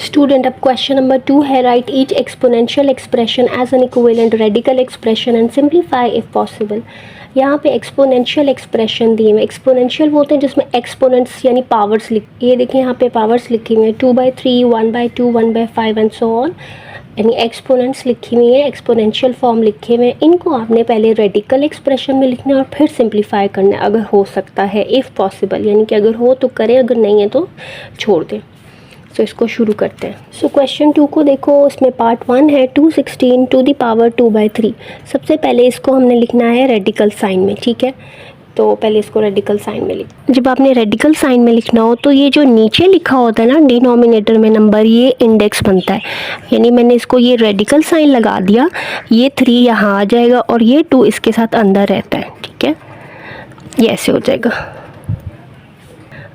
Student, अब question number 2 है, write each exponential expression as an equivalent radical expression and simplify if possible. यहाँ पे exponential expression दिए हुए, एक्सपोनेंशियल वो होते हैं जिसमें एक्सपोनेंट्स यानी पावर्स ये देखिए यहाँ पे पावर्स लिखी हुई है 2/3, 1/2, 1/5 एंड सो ऑन, यानी एक्सपोनेंट्स लिखी हुई है, एक्सपोनेंशियल फॉर्म लिखे हुए हैं। इनको आपने पहले रेडिकल एक्सप्रेशन में लिखना है और फिर सिंप्लीफाई करना है अगर हो सकता है, इफ़ पॉसिबल, यानी कि अगर हो तो करें, अगर नहीं है तो छोड़ दें। तो इसको शुरू करते हैं। सो क्वेश्चन 2 को देखो, इसमें पार्ट 1 है 216 टू द पावर 2/3। सबसे पहले इसको हमने लिखना है रेडिकल साइन में, ठीक है। तो पहले इसको रेडिकल साइन में लिख, जब आपने रेडिकल साइन में लिखना हो तो ये जो नीचे लिखा होता है ना डिनोमिनेटर में नंबर, ये इंडेक्स बनता है, यानी मैंने इसको ये रेडिकल साइन लगा दिया, ये 3 यहाँ आ जाएगा और ये 2 इसके साथ अंदर रहता है, ठीक है, ये ऐसे हो जाएगा।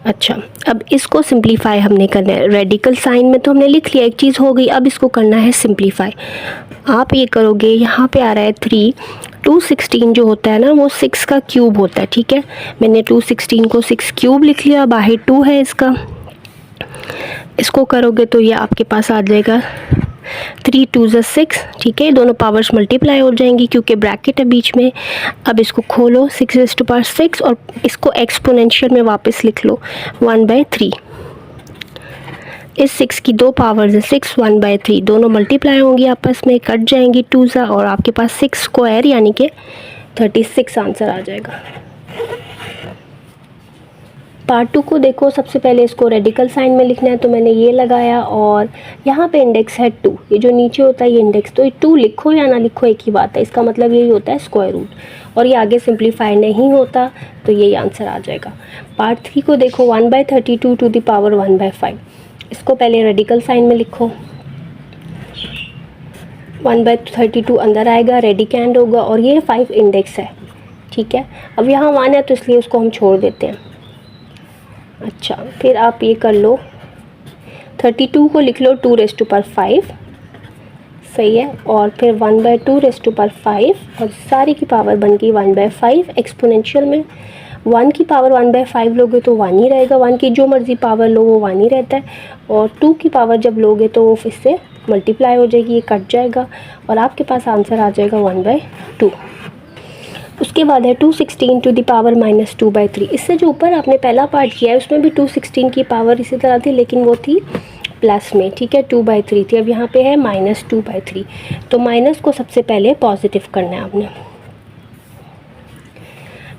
अच्छा, अब इसको सिंप्लीफाई हमने करना है। रेडिकल साइन में तो हमने लिख लिया, एक चीज़ हो गई, अब इसको करना है सिंप्लीफाई। आप ये करोगे, यहाँ पे आ रहा है 3, 216 जो होता है ना वो 6 का क्यूब होता है, ठीक है। मैंने 216 को 6 क्यूब लिख लिया, बाहर 2 है इसका। इसको करोगे तो ये आपके पास आ जाएगा 3 2 6, ठीक है। दोनों पावर्स मल्टीप्लाई हो जाएंगी क्योंकि ब्रैकेट है बीच में। अब इसको खोलो 6 और इसको एक्सपोनेंशियल में वापस लिख लो 1/3। इस 6 की 2 पावर्स है 6, 1/3, दोनों मल्टीप्लाई होंगी आपस में, कट जाएंगी 2 और आपके पास 6 स्क्वायर यानी कि 36 आंसर आ जाएगा। पार्ट 2 को देखो, सबसे पहले इसको रेडिकल साइन में लिखना है, तो मैंने ये लगाया और यहाँ पे इंडेक्स है 2, ये जो नीचे होता है ये इंडेक्स, तो ये 2 लिखो या ना लिखो एक ही बात है, इसका मतलब यही होता है स्क्वायर रूट, और ये आगे सिंप्लीफाई नहीं होता तो यही आंसर आ जाएगा। पार्ट 3 को देखो, 1/32 टू द पावर 1/5। इसको पहले रेडिकल साइन में लिखो, 1/32 अंदर आएगा, रेडिकैंड होगा और ये 5 इंडेक्स है, ठीक है। अब यहाँ 1 है तो इसलिए उसको हम छोड़ देते हैं। अच्छा, फिर आप ये कर लो, 32 को लिख लो 2⁵, सही है, और फिर 1/2⁵, और सारी की पावर बन गई 1/5। एक्सपोनेंशियल में 1 की पावर 1/5 लोगे तो 1 ही रहेगा, 1 की जो मर्ज़ी पावर लो वो 1 ही रहता है, और 2 की पावर जब लोगे तो वो इससे मल्टीप्लाई हो जाएगी, ये कट जाएगा और आपके पास आंसर आ जाएगा 1/2। उसके बाद है 216 टू द पावर -2/3। इससे जो ऊपर आपने पहला पार्ट किया है उसमें भी 216 की पावर इसी तरह थी, लेकिन वो थी प्लस में, ठीक है, 2/3 थी। अब यहाँ पे है -2/3, तो माइनस को सबसे पहले पॉजिटिव करना है आपने।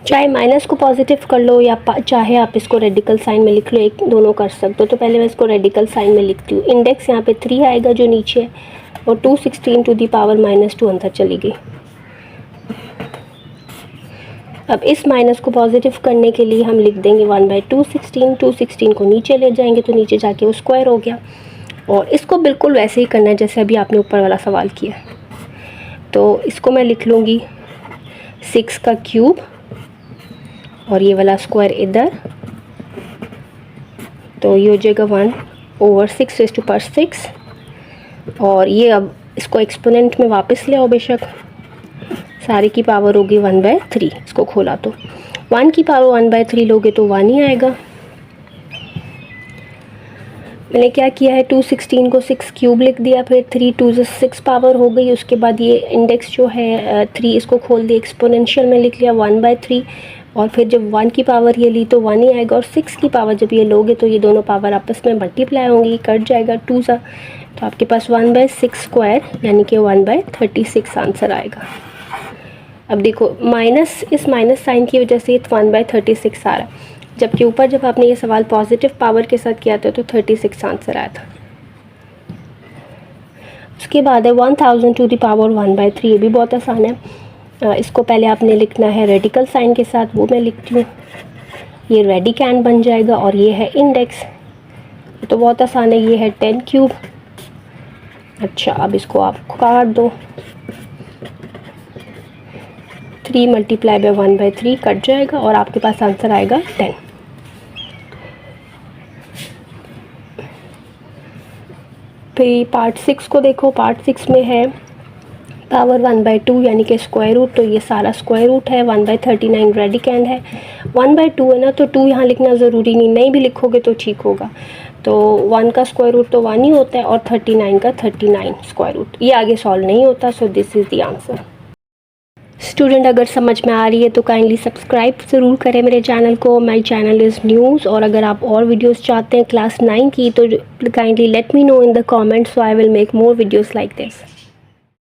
चाहे माइनस को पॉजिटिव कर लो या चाहे आप इसको रेडिकल साइन में लिख लो, एक दोनों कर सकते हो। तो पहले मैं इसको रेडिकल साइन में लिखती हूँ। इंडेक्स यहाँ पे 3 आएगा जो नीचे है, और 216 टू द पावर -2 अंदर चली गई। अब इस माइनस को पॉजिटिव करने के लिए हम लिख देंगे 1/216, 216 को नीचे ले जाएंगे तो नीचे जाके वो स्क्वायर हो गया, और इसको बिल्कुल वैसे ही करना है जैसे अभी आपने ऊपर वाला सवाल किया। तो इसको मैं लिख लूँगी 6 का क्यूब और ये वाला स्क्वायर इधर, तो ये हो जाएगा 1/6⁶, और ये अब इसको एक्सपोनेंट में वापस ले आओ, बेशक सारी की पावर होगी 1/3। इसको खोला तो 1 की पावर 1/3 लोगे तो 1 ही आएगा। मैंने क्या किया है, 216 को 6 क्यूब लिख दिया, फिर 3 2 6 पावर हो गई। उसके बाद ये इंडेक्स जो है 3, इसको खोल दिया, एक्सपोनेंशियल में लिख लिया 1/3, और फिर जब 1 की पावर ये ली तो 1 ही आएगा, और 6 की पावर जब ये लोगे तो ये दोनों पावर आपस में मल्टीप्लाई होंगी, कट जाएगा 2 सा, तो आपके पास 1/6 स्क्वायर यानी कि 1/36 आंसर आएगा। अब देखो माइनस, इस माइनस साइन की वजह से 1/36 आ रहा है, जबकि ऊपर जब आपने ये सवाल पॉजिटिव पावर के साथ किया था तो 36 आंसर आया था। उसके बाद है 1000 टू द पावर 1/3, ये भी बहुत आसान है। इसको पहले आपने लिखना है रेडिकल साइन के साथ, वो मैं लिखती हूँ, ये रेडिकैंड बन जाएगा, और ये है इंडेक्स, तो बहुत आसान है, ये है 10 क्यूब। अच्छा, अब इसको आप काट दो, 3 मल्टीप्लाई बाय 1/3 कट जाएगा और आपके पास आंसर आएगा 10। फिर पार्ट 6 को देखो, पार्ट 6 में है पावर 1/2 यानी कि स्क्वायर रूट, तो ये सारा स्क्वायर रूट है, 1/39 रेडिकैंड है, 1/2 है ना, तो 2 यहाँ लिखना ज़रूरी नहीं भी लिखोगे तो ठीक होगा। तो 1 का स्क्वायर रूट तो 1 ही होता है और 39 का 39 स्क्वायर रूट, ये आगे सॉल्व नहीं होता। So this is the answer. Student अगर समझ में आ रही है तो काइंडली सब्सक्राइब ज़रूर करें मेरे चैनल को। My channel is news. और अगर आप और वीडियोस चाहते हैं क्लास 9 की तो kindly let me know in the comments, so I will make more videos like this.